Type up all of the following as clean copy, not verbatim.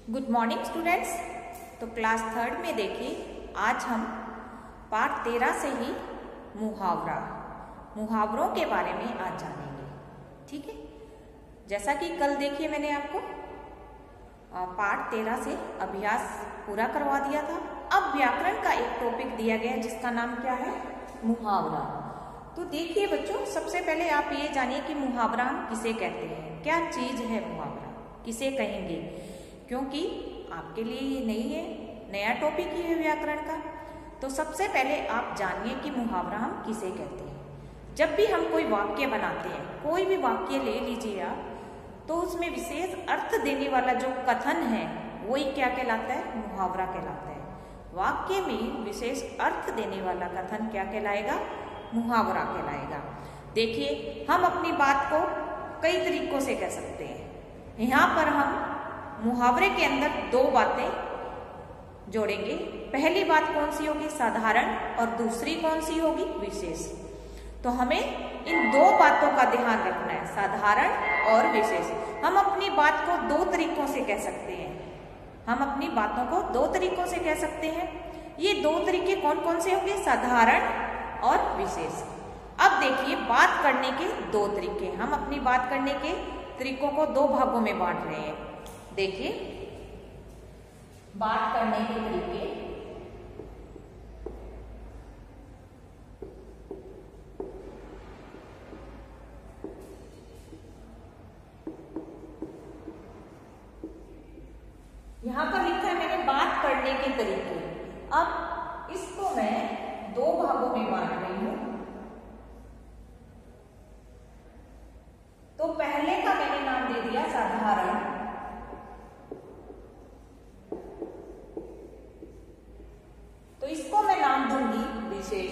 Good morning students. तो class third में देखिए आज हम पाठ 13 से ही मुहावरों के बारे में आज जानेंगे। ठीक है, जैसा कि कल देखिए मैंने आपको पाठ 13 से अभ्यास पूरा करवा दिया था। अब व्याकरण का एक टॉपिक दिया गया है जिसका नाम क्या है, मुहावरा। तो देखिए बच्चों, सबसे पहले आप ये जानिए कि मुहावरा हम किसे कहते हैं, क्या चीज है मुहावरा, किसे कहेंगे, क्योंकि आपके लिए ये नहीं है, नया टॉपिक ही है व्याकरण का। तो सबसे पहले आप जानिए कि मुहावरा हम किसे कहते हैं। जब भी हम कोई वाक्य बनाते हैं, कोई भी वाक्य ले लीजिए आप, तो उसमें विशेष अर्थ देने वाला जो कथन है वही क्या कहलाता है, मुहावरा कहलाता है। वाक्य में विशेष अर्थ देने वाला कथन क्या कहलाएगा, मुहावरा कहलाएगा। देखिए, हम अपनी बात को कई तरीकों से कह सकते हैं। यहाँ पर हम मुहावरे के अंदर दो बातें जोड़ेंगे। पहली बात कौन सी होगी, साधारण, और दूसरी कौन सी होगी, विशेष। तो हमें इन दो बातों का ध्यान रखना है, साधारण और विशेष। हम अपनी बात को दो तरीकों से कह सकते हैं, हम अपनी बातों को दो तरीकों से कह सकते हैं। ये दो तरीके कौन कौन से होंगे, साधारण और विशेष। अब देखिए, बात करने के दो तरीके, हम अपनी बात करने के तरीकों को दो भागों में बांट रहे हैं। देखिए, बात करने के तरीके, यहां पर लिखा है मैंने बात करने के तरीके। अब इसको मैं दो भागों में बांट रही हूं। तो पहले का मैंने नाम दे दिया साधारण, तो इसको मैं नाम दूंगी विशेष।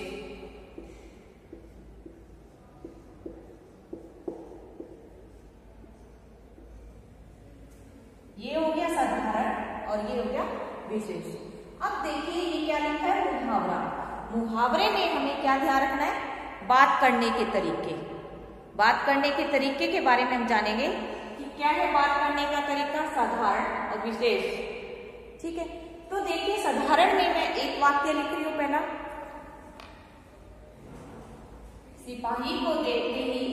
ये हो गया साधारण और ये हो गया विशेष। अब देखिए, ये क्या लिखा है, मुहावरा। मुहावरे में हमें क्या ध्यान रखना है, बात करने के तरीके। बात करने के तरीके के बारे में हम जानेंगे कि क्या है बात करने का तरीका, साधारण और विशेष। ठीक है, तो देखिए, साधारण में मैं एक वाक्य लिख रही हूं। पहला, सिपाही को देखते ही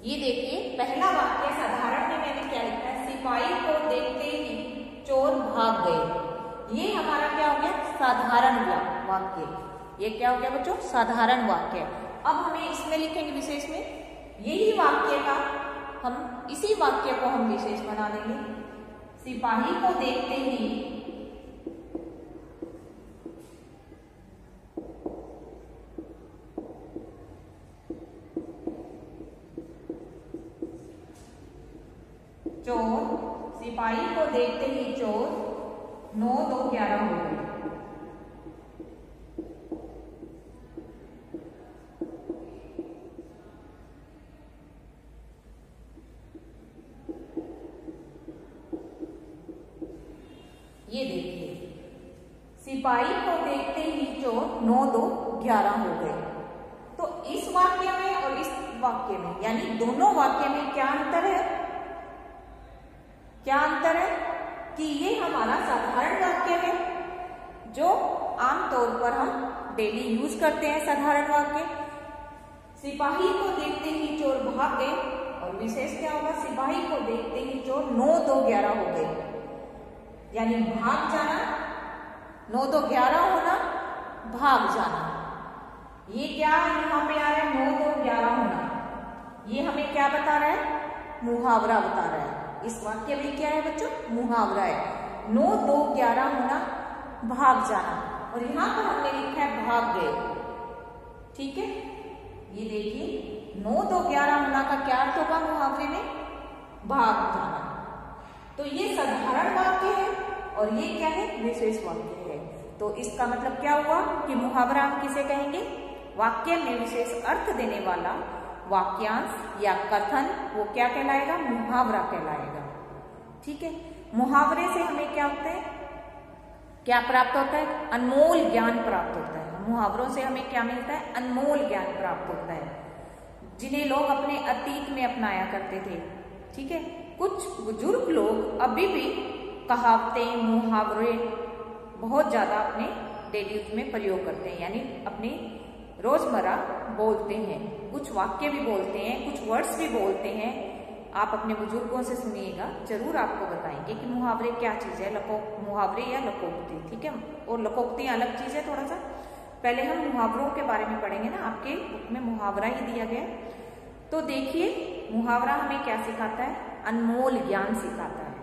ये देखिए, पहला वाक्य साधारण में मैंने क्या लिखा है, सिपाही को देखते ही चोर भाग गए। ये हमारा क्या हो गया, साधारण वाक्य। ये क्या हो गया बच्चों, साधारण वाक्य। अब हमें इसमें लिखेंगे विशेष में, यही वाक्य का हम इसी वाक्य को हम विशेष बना देंगे। सिपाही को देखते ही चोर, सिपाही को देखते ही चोर 9, 2, 11 हो गए। ये देखिए, सिपाही को देखते ही चोर 9, 2, 11 हो गए। तो इस वाक्य में और इस वाक्य में, यानी दोनों वाक्य में क्या अंतर है, क्या अंतर है कि ये हमारा साधारण वाक्य है जो आमतौर पर हम डेली यूज करते हैं, साधारण वाक्य। सिपाही को देखते ही चोर भाग गए, और विशेष क्या होगा, सिपाही को देखते ही चोर 9, 2, 11 हो गए। यानी भाग जाना, 9, 2, 11 होना, भाग जाना। ये क्या यहाँ पे आ रहा है, 9, 2, 11 होना। ये हमें क्या बता रहा है, मुहावरा बता रहा है। इस वाक्य में क्या है बच्चों, मुहावरा है। 9, 2, 11 होना, भाग जाना, और यहां पर हमने लिखा है भाग गए। ठीक है, ये देखिए, 9, 2, 11 होना का क्या अर्थ होगा मुहावरे में, भाग जाना। तो ये साधारण वाक्य है और ये क्या है, विशेष वाक्य है। तो इसका मतलब क्या हुआ कि मुहावरा हम किसे कहेंगे, वाक्य में विशेष अर्थ देने वाला वाक्यांश या कथन, वो क्या कहलाएगा? मुहावरा कहलाएगा। ठीक है, मुहावरे से हमें क्या होता है, क्या प्राप्त होता है? अनमोल ज्ञान प्राप्त होता है। मुहावरों से हमें क्या मिलता है? अनमोल ज्ञान प्राप्त होता है, जिन्हें लोग अपने अतीत में अपनाया करते थे। ठीक है, कुछ बुजुर्ग लोग अभी भी कहावतें, मुहावरे बहुत ज्यादा अपने डेली यूज में प्रयोग करते हैं, यानी अपने रोजमर्रा बोलते हैं। कुछ वाक्य भी बोलते हैं, कुछ वर्ड्स भी बोलते हैं। आप अपने बुजुर्गों से सुनिएगा, जरूर आपको बताएंगे कि मुहावरे क्या चीज है, मुहावरे या लोकोक्ति। ठीक है, और लोकोक्ति अलग चीज है थोड़ा सा। पहले हम मुहावरों के बारे में पढ़ेंगे ना, आपके बुक में मुहावरा ही दिया गया। तो देखिए, मुहावरा हमें क्या सिखाता है? अनमोल ज्ञान सिखाता है,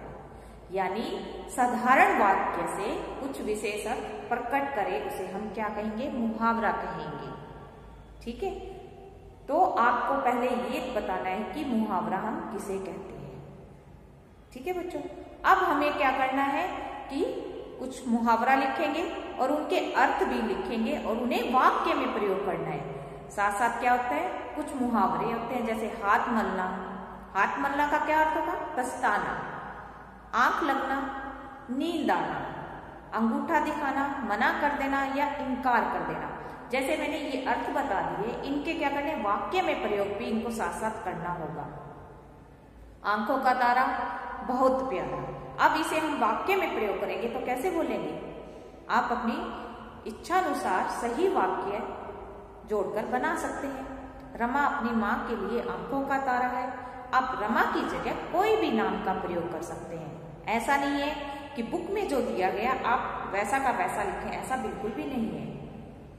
यानी साधारण वाक्य से कुछ विशेष अर्थ प्रकट करे, उसे हम क्या कहेंगे? मुहावरा कहेंगे। ठीक है, तो आपको पहले ये बताना है कि मुहावरा हम किसे कहते हैं। ठीक है बच्चों, अब हमें क्या करना है कि कुछ मुहावरा लिखेंगे और उनके अर्थ भी लिखेंगे और उन्हें वाक्य में प्रयोग करना है। साथ साथ क्या होता है? कुछ मुहावरे होते हैं, जैसे हाथ मलना। हाथ मलना का क्या अर्थ होगा? पछताना। आंख लगना, नींद आना। अंगूठा दिखाना, मना कर देना या इनकार कर देना। जैसे मैंने ये अर्थ बता दिए, इनके क्या करने? वाक्य में प्रयोग भी इनको साथ साथ करना होगा। आंखों का तारा बहुत प्यारा, अब इसे हम वाक्य में प्रयोग करेंगे तो कैसे बोलेंगे? आप अपनी इच्छानुसार सही वाक्य जोड़कर बना सकते हैं। रमा अपनी माँ के लिए आंखों का तारा है। आप रमा की जगह कोई भी नाम का प्रयोग कर सकते हैं। ऐसा नहीं है कि बुक में जो दिया गया आप वैसा का वैसा लिखें, ऐसा बिल्कुल भी नहीं है।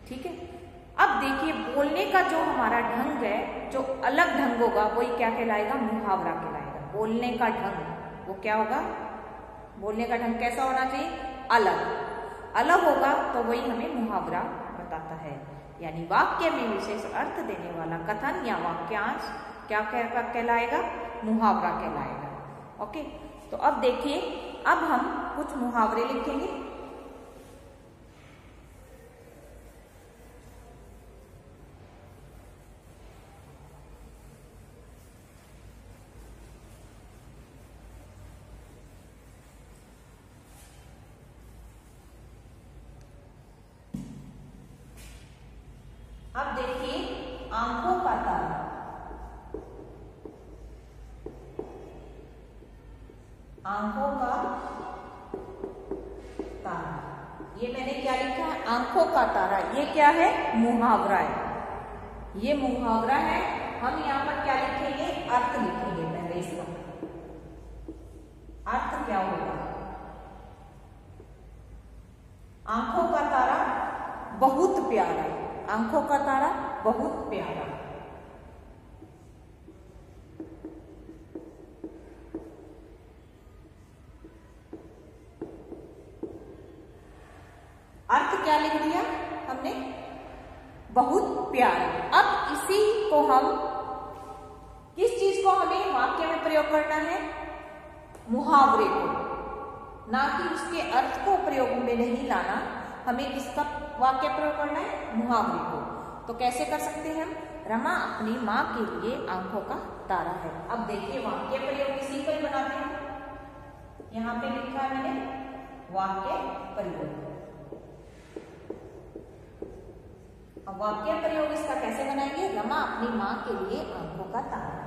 ठीक है, अब देखिए, बोलने का जो हमारा ढंग है, जो अलग ढंग होगा, वही क्या कहलाएगा? मुहावरा कहलाएगा। बोलने का ढंग वो क्या होगा? बोलने का ढंग कैसा होना चाहिए? अलग। अलग होगा तो वही हमें मुहावरा बताता है, यानी वाक्य में विशेष अर्थ देने वाला कथन या वाक्यांश क्या कहलाएगा? मुहावरा कहलाएगा। ओके, तो अब देखिए, अब हम कुछ मुहावरे लिखेंगे। अब देखिए, आंखों का तारा। आंखों का तारा, ये मैंने क्या लिखा है? आंखों का तारा। ये क्या है? मुहावरा है। ये मुहावरा है। हम यहाँ पर क्या लिखेंगे? अर्थ लिखेंगे पहले इसका। अर्थ क्या होगा? आंखों का तारा बहुत प्यारा। आंखों का तारा बहुत प्यारा। अर्थ क्या लिख दिया हमने? बहुत प्यारा। अब इसी को हम, किस चीज को हमें वाक्य में प्रयोग करना है? मुहावरे को, ना कि उसके अर्थ को प्रयोग में नहीं लाना। हमें किसका वाक्य प्रयोग करना है? मुहावरे को। तो कैसे कर सकते हैं हम? रमा अपनी माँ के लिए आंखों का तारा है। अब देखिए, वाक्य प्रयोग इसी को ही बनाते हैं। यहाँ पे लिखा है मैंने वाक्य प्रयोग। अब वाक्य प्रयोग इसका कैसे बनाएंगे? रमा अपनी माँ के लिए आंखों का तारा है।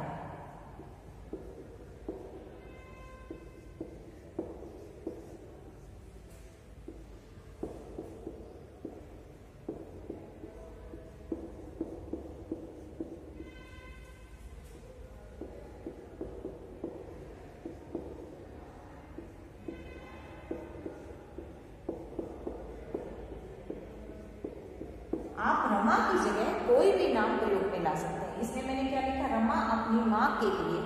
आप रमा की जगह कोई भी नाम प्रयोग में ला सकते हैं। इसमें मैंने क्या लिखा? रमा अपनी माँ के लिए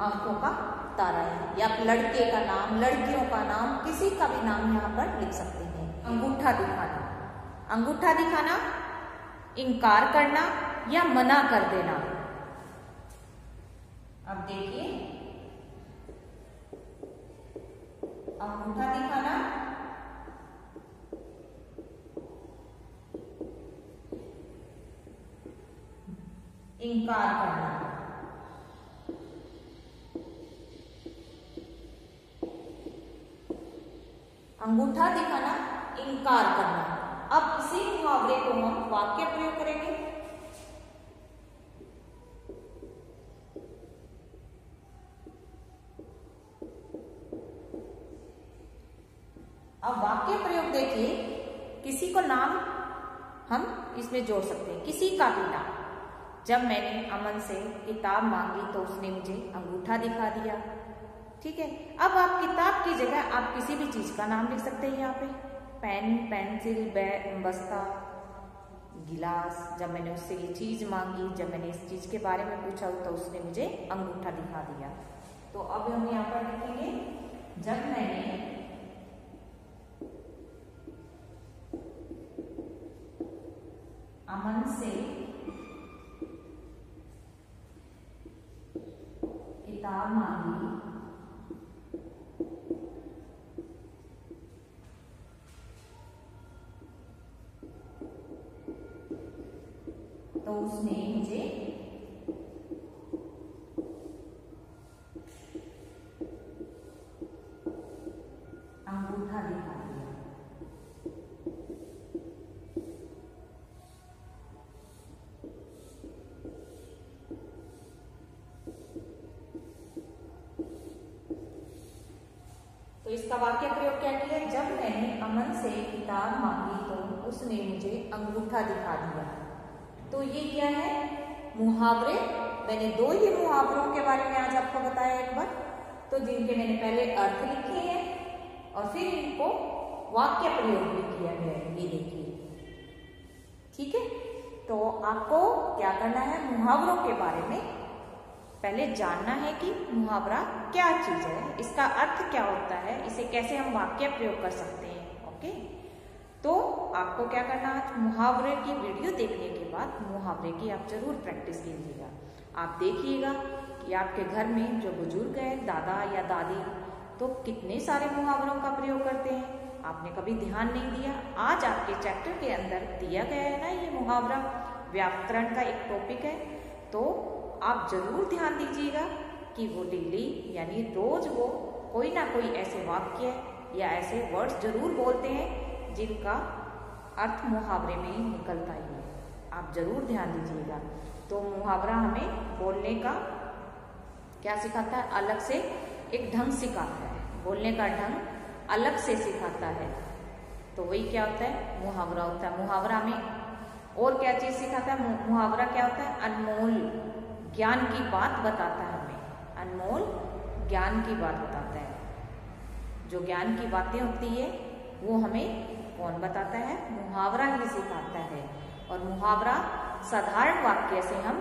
आंखों का तारा है। या लड़के का नाम, लड़कियों का नाम, किसी का भी नाम यहाँ पर लिख सकते हैं। अंगूठा दिखाना। अंगूठा दिखाना, इनकार करना या मना कर देना। अब देखिए, अंगूठा दिखाना, इनकार करना। अंगूठा दिखाना, इनकार करना। अब इसी मुहावरे को हम वाक्य प्रयोग करेंगे। अब वाक्य प्रयोग देखिए, किसी को नाम हम इसमें जोड़ सकते हैं, किसी का भी नाम। जब मैंने अमन से किताब मांगी तो उसने मुझे अंगूठा दिखा दिया। ठीक है, अब आप किताब की जगह आप किसी भी चीज का नाम लिख सकते हैं यहाँ पे। पेन, पेंसिल, बैग, बस्ता, गिलास। जब मैंने उससे ये चीज मांगी, जब मैंने इस चीज के बारे में पूछा तो उसने मुझे अंगूठा दिखा दिया। तो अब हम यहाँ पर लिखेंगे, जब मैंने अमन से किताब मांगी तो उसने मुझे अंगूठा दिखा दिया। तो इसका वाक्य प्रयोग क्या किया, जब मैंने अमन से किताब मांगी तो उसने मुझे अंगूठा दिखा दिया। तो ये क्या है, मुहावरे। मैंने दो ही मुहावरों के बारे में आज आपको बताया एक बार, तो जिनके मैंने पहले अर्थ लिखे हैं और फिर इनको वाक्य प्रयोग भी किया गया है, ये देखिए। ठीक है, तो आपको क्या करना है, मुहावरों के बारे में पहले जानना है कि मुहावरा क्या चीज है, इसका अर्थ क्या होता है, इसे कैसे हम वाक्य प्रयोग कर सकते हैं। ओके, तो आपको क्या करना है, मुहावरे की वीडियो देखने के बाद मुहावरे की आप जरूर प्रैक्टिस कीजिएगा। आप देखिएगा कि आपके घर में जो बुजुर्ग है, दादा या दादी, तो कितने सारे मुहावरों का प्रयोग करते हैं, आपने कभी ध्यान नहीं दिया। आज आपके चैप्टर के अंदर दिया गया है ना ये मुहावरा, व्याकरण का एक टॉपिक है, तो आप जरूर ध्यान दीजिएगा कि वो डेली यानी रोज वो कोई ना कोई ऐसे वाक्य या ऐसे वर्ड्स जरूर बोलते हैं जिनका अर्थ मुहावरे में ही निकलता ही है। आप जरूर ध्यान दीजिएगा। तो मुहावरा हमें बोलने का क्या सिखाता है, अलग से एक ढंग सिखाता है, बोलने का ढंग अलग से सिखाता है। तो वही क्या होता है, मुहावरा होता है। मुहावरा में और क्या चीज सिखाता है, मुहावरा क्या होता है, अनमोल ज्ञान की बात बताता है हमें, अनमोल ज्ञान की बात बताता है। जो ज्ञान की बातें होती है वो हमें कौन बताता है, मुहावरा ही सिखाता है। और मुहावरा साधारण वाक्य से हम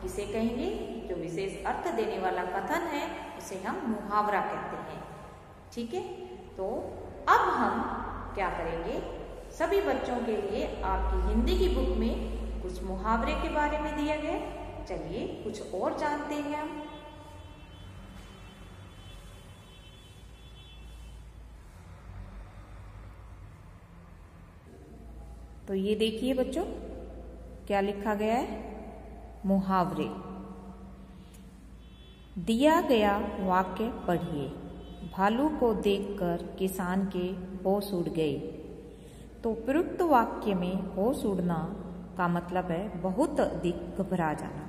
किसे कहेंगे, जो विशेष अर्थ देने वाला कथन है उसे हम मुहावरा कहते हैं। ठीक है, तो अब हम क्या करेंगे, सभी बच्चों के लिए आपकी हिंदी की बुक में कुछ मुहावरे के बारे में दिया गया। चलिए कुछ और जानते हैं हम। तो ये देखिए बच्चों, क्या लिखा गया है, मुहावरे। दिया गया वाक्य पढ़िए। भालू को देखकर किसान के होश उड़ गए। तो उपयुक्त वाक्य में होश उड़ना का मतलब है बहुत अधिक घबरा जाना।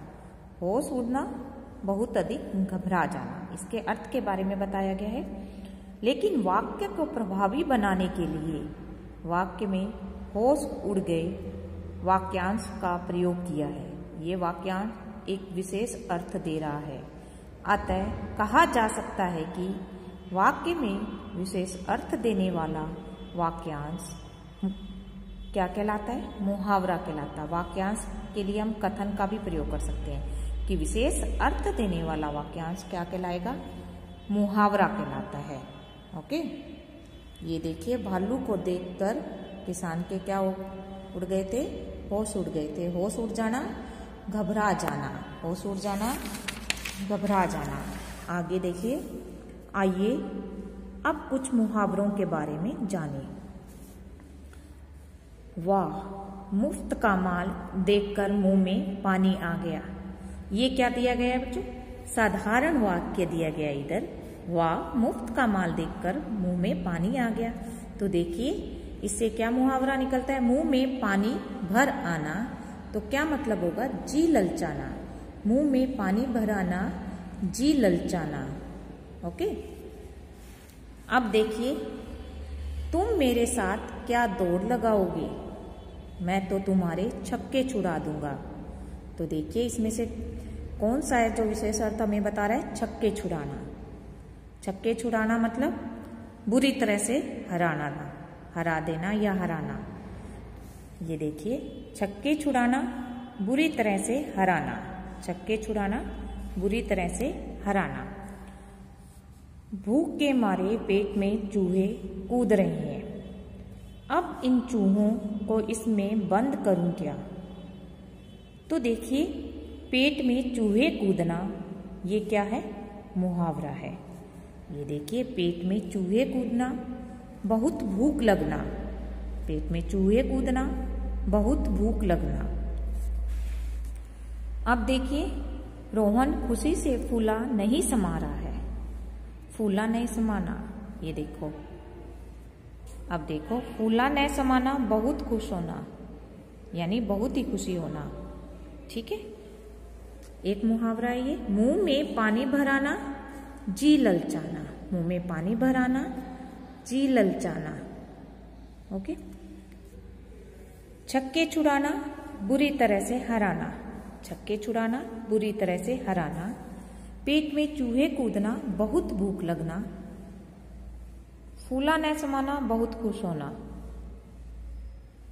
होश उड़ना, बहुत अधिक घबरा जाना, इसके अर्थ के बारे में बताया गया है। लेकिन वाक्य को प्रभावी बनाने के लिए वाक्य में होश उड़ गए वाक्यांश का प्रयोग किया है। ये वाक्यांश एक विशेष अर्थ दे रहा है। अतः कहा जा सकता है कि वाक्य में विशेष अर्थ देने वाला वाक्यांश क्या कहलाता है, मुहावरा कहलाता है। वाक्यांश के लिए हम कथन का भी प्रयोग कर सकते हैं कि विशेष अर्थ देने वाला वाक्यांश क्या कहलाएगा, मुहावरा कहलाता है। ओके, ये देखिए, भालू को देखकर किसान के क्या उड़ गए थे, होश उड़ गए थे। होश उड़ जाना, घबरा जाना, होश उड़ जाना, घबरा जाना। आगे देखिए, आइए अब कुछ मुहावरों के बारे में जानें। वाह, मुफ्त का माल देखकर मुंह में पानी आ गया। ये क्या दिया गया है बच्चों? साधारण वाक्य दिया गया इधर। वाह, मुफ्त का माल देखकर मुंह में पानी आ गया। तो देखिए इससे क्या मुहावरा निकलता है? मुंह में पानी भर आना। तो क्या मतलब होगा? जी ललचाना। मुंह में पानी भर आना, जी ललचाना। ओके, अब देखिए, तुम मेरे साथ क्या दौड़ लगाओगे? मैं तो तुम्हारे छक्के छुड़ा दूंगा। तो देखिए इसमें से कौन सा है जो विशेष अर्थ हमें बता रहा है? छक्के छुड़ाना। छक्के छुड़ाना मतलब बुरी तरह से हराना, हरा देना या हराना। ये देखिए, छक्के छुड़ाना, बुरी तरह से हराना। छक्के छुड़ाना, बुरी तरह से हराना। भूख के मारे पेट में चूहे कूद रहे हैं। अब इन चूहों को इसमें बंद करूं क्या? तो देखिए, पेट में चूहे कूदना, ये क्या है? मुहावरा है। ये देखिए, पेट में चूहे कूदना, बहुत भूख लगना। पेट में चूहे कूदना, बहुत भूख लगना। अब देखिए, रोहन खुशी से फूला नहीं समा रहा है। फूला नहीं समाना, ये देखो। अब देखो, फूला नहीं समाना, बहुत खुश होना, यानी बहुत ही खुशी होना। ठीक है, एक मुहावरा है ये। मुंह में पानी भराना, जी ललचाना। मुंह में पानी भराना, जी ललचाना। ओके, छक्के छुड़ाना, बुरी तरह से हराना। छक्के छुड़ाना, बुरी तरह से हराना। पेट में चूहे कूदना, बहुत भूख लगना। फूला न समाना, बहुत खुश होना।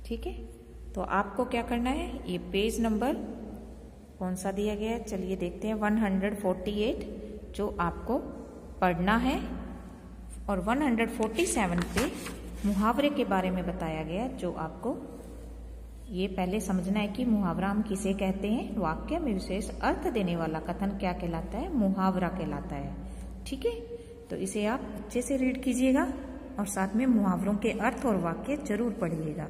ठीक है, तो आपको क्या करना है? ये पेज नंबर कौन सा दिया गया है? चलिए देखते हैं। 148 जो आपको पढ़ना है, और 147 पे मुहावरे के बारे में बताया गया, जो आपको ये पहले समझना है कि मुहावरा हम किसे कहते हैं। वाक्य में विशेष अर्थ देने वाला कथन क्या कहलाता है? मुहावरा कहलाता है। ठीक है, तो इसे आप अच्छे से रीड कीजिएगा और साथ में मुहावरों के अर्थ और वाक्य जरूर पढ़िएगा।